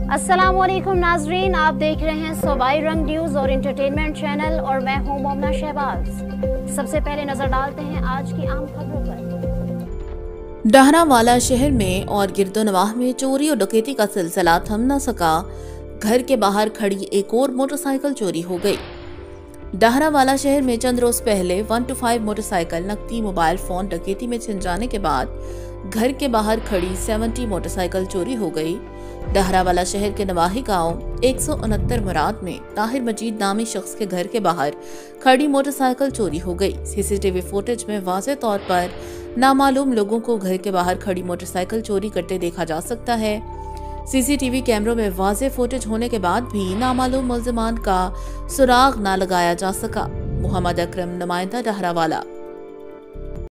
अस्सलामुअलैकुम नाजरीन, आप देख रहे हैं सूबाई रंग न्यूज़ और इंटरटेनमेंट चैनल और मैं हूं मोमना शहबाज। सबसे पहले नजर डालते हैं आज की आम खबरों पर। डहरावाला शहर में और गिरदोनवाह में चोरी और डकैती का सिलसिला थम न सका। घर के बाहर खड़ी एक और मोटरसाइकिल चोरी हो गई। डहरावाला शहर में चंद रोज पहले 125 मोटरसाइकिल, नकदी, मोबाइल फोन डकैती में छिन जाने के बाद घर के बाहर खड़ी 70 मोटरसाइकिल चोरी हो गई। डहरावाला शहर के नवाही गांव 169 मुराद में ताहिर मजीद नामी शख्स के घर के बाहर खड़ी मोटरसाइकिल चोरी हो गई। सीसीटीवी फुटेज में वाज़ेह तौर पर नामालूम लोगों को घर के बाहर खड़ी मोटरसाइकिल चोरी करते देखा जा सकता है। सीसीटीवी कैमरों में वाज़ेह फुटेज होने के बाद भी नामालूम मुल्ज़िमान का सुराग न लगाया जा सका। मोहम्मद अकरम, नुमाइंदा डहरावाला।